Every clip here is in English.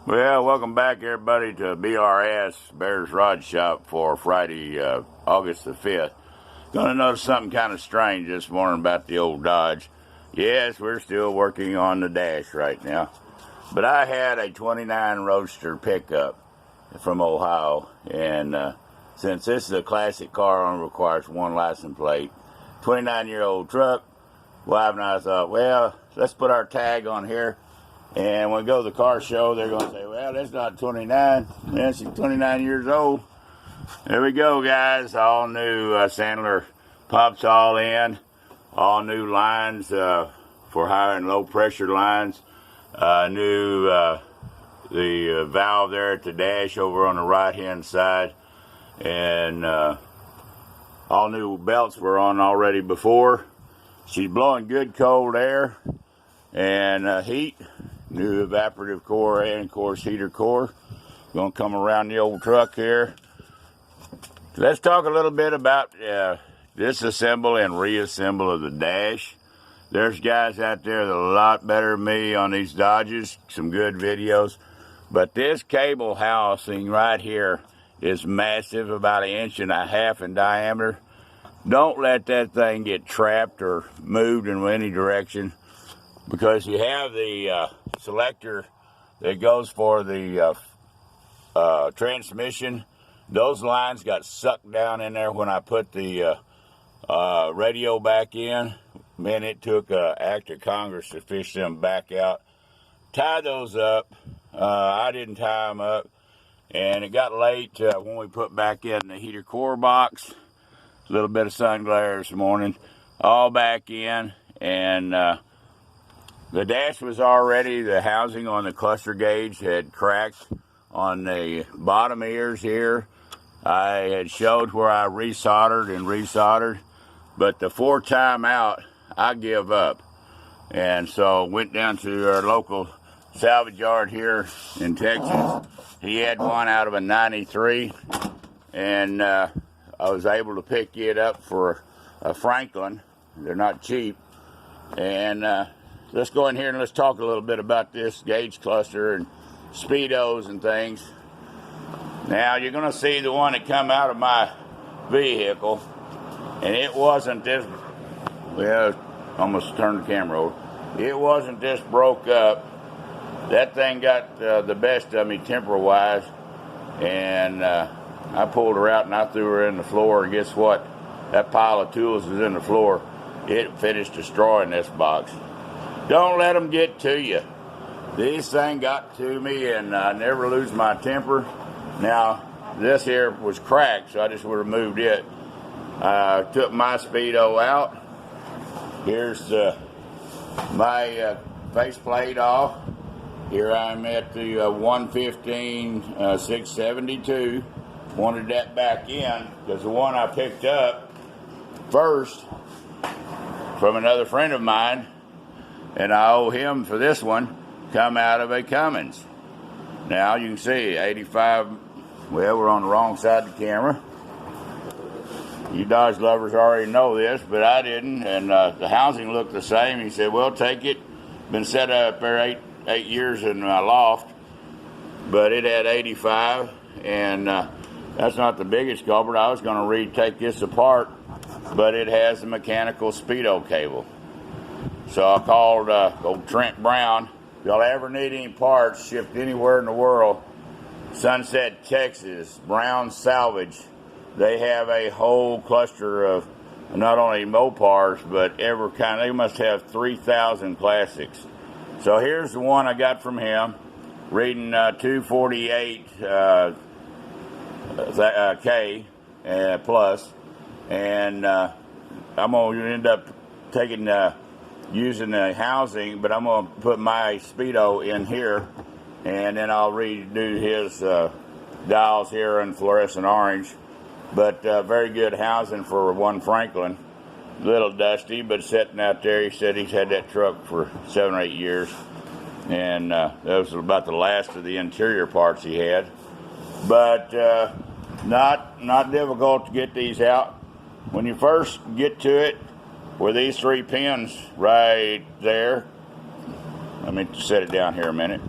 Well, welcome back everybody to BRS, Bears Rod Shop, for Friday, August the 5th. Gonna notice something kind of strange this morning about the old Dodge. Yes, we're still working on the dash right now. But I had a 29 Roadster pickup from Ohio, and since this is a classic car, only requires one license plate, 29-year-old truck, wife and I thought, well, let's put our tag on here. And when we go to the car show, they're going to say, well, that's not 29. That's 29 years old. There we go, guys. All new Sandler pumps all in. All new lines for high and low pressure lines. The valve there at the dash over on the right-hand side. And all new belts were on already before. She's blowing good cold air and heat. New evaporative core and, of course, heater core. Going to come around the old truck here. Let's talk a little bit about disassemble and reassemble of the dash. There's guys out there that are a lot better than me on these Dodges. Some good videos. But this cable housing right here is massive, about 1.5 inches in diameter. Don't let that thing get trapped or moved in any direction, because you have the selector that goes for the transmission. Those lines got sucked down in there when I put the radio back in. Man, it took an act of Congress to fish them back out. Tie those up. I didn't tie them up. And it got late when we put back in the heater core box. A little bit of sun glare this morning. All back in. And the dash was already, the housing on the cluster gauge had cracked on the bottom ears here. I had showed where I resoldered and resoldered, but the 4th time out, I give up. And so went down to our local salvage yard here in Texas. He had one out of a 93, and I was able to pick it up for a Franklin. They're not cheap. And let's go in here and let's talk a little bit about this gauge cluster and speedos and things. Now, you're going to see the one that come out of my vehicle, and it wasn't this, well, almost turned the camera over. It wasn't this broke up. That thing got the best of me temper-wise, and I pulled her out and I threw her in the floor, and guess what? That pile of tools is in the floor. It finished destroying this box. Don't let them get to you. This thing got to me, and I never lose my temper. Now, this here was cracked, so I just would have moved it. Took my speedo out. Here's my faceplate off. Here I'm at the 115-672. Wanted that back in because the one I picked up first from another friend of mine, and I owe him for this one, come out of a Cummins. Now you can see 85, well, we're on the wrong side of the camera. You Dodge lovers already know this, but I didn't, and the housing looked the same. He said, well, take it. Been set up there eight years in my loft, but it had 85, and that's not the biggest culprit. I was going to retake this apart, but it has a mechanical speedo cable. So I called old Trent Brown. If y'all ever need any parts shipped anywhere in the world, Sunset, Texas, Brown Salvage, they have a whole cluster of not only Mopars, but every kind. They must have 3,000 classics. So here's the one I got from him, reading 248 K plus, and I'm going to end up taking using the housing, but I'm going to put my speedo in here, and then I'll redo his dials here in fluorescent orange. But very good housing for one Franklin. A little dusty, but sitting out there. He said he's had that truck for 7 or 8 years, and that was about the last of the interior parts he had. But not difficult to get these out. When you first get to it, where these 3 pins right there, let me set it down here a minute,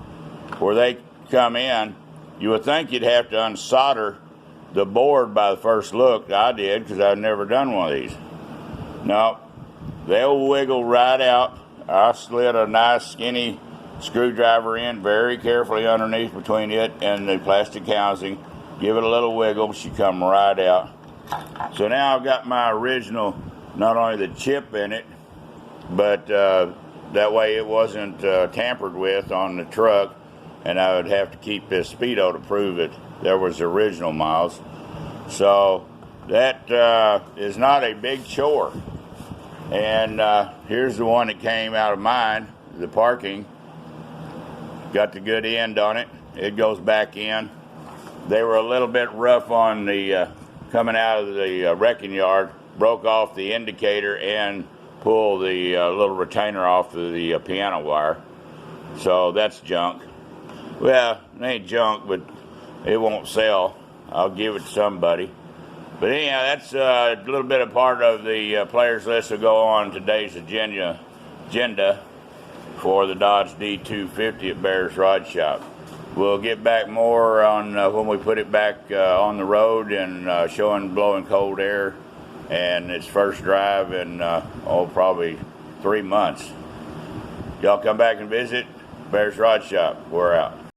where they come in, you would think you'd have to unsolder the board by the first look. I did, because I've never done one of these. No, they'll wiggle right out. I slid a nice skinny screwdriver in very carefully underneath between it and the plastic housing. Give it a little wiggle, she come right out. So now I've got my original, not only the chip in it, but that way it wasn't tampered with on the truck, and I would have to keep this speedo to prove it there was the original miles. So that is not a big chore. And here's the one that came out of mine, the parking. Got the good end on it. It goes back in. They were a little bit rough on the coming out of the wrecking yard. Broke off the indicator and pulled the little retainer off of the piano wire. So that's junk. Well, it ain't junk, but it won't sell. I'll give it to somebody. But anyhow, that's a little bit of part of the players list will go on today's agenda for the Dodge D250 at Bear's Rod Shop. We'll get back more on when we put it back on the road and showing blowing cold air and its first drive in probably 3 months. Y'all come back and visit Bear's Rod Shop. We're out.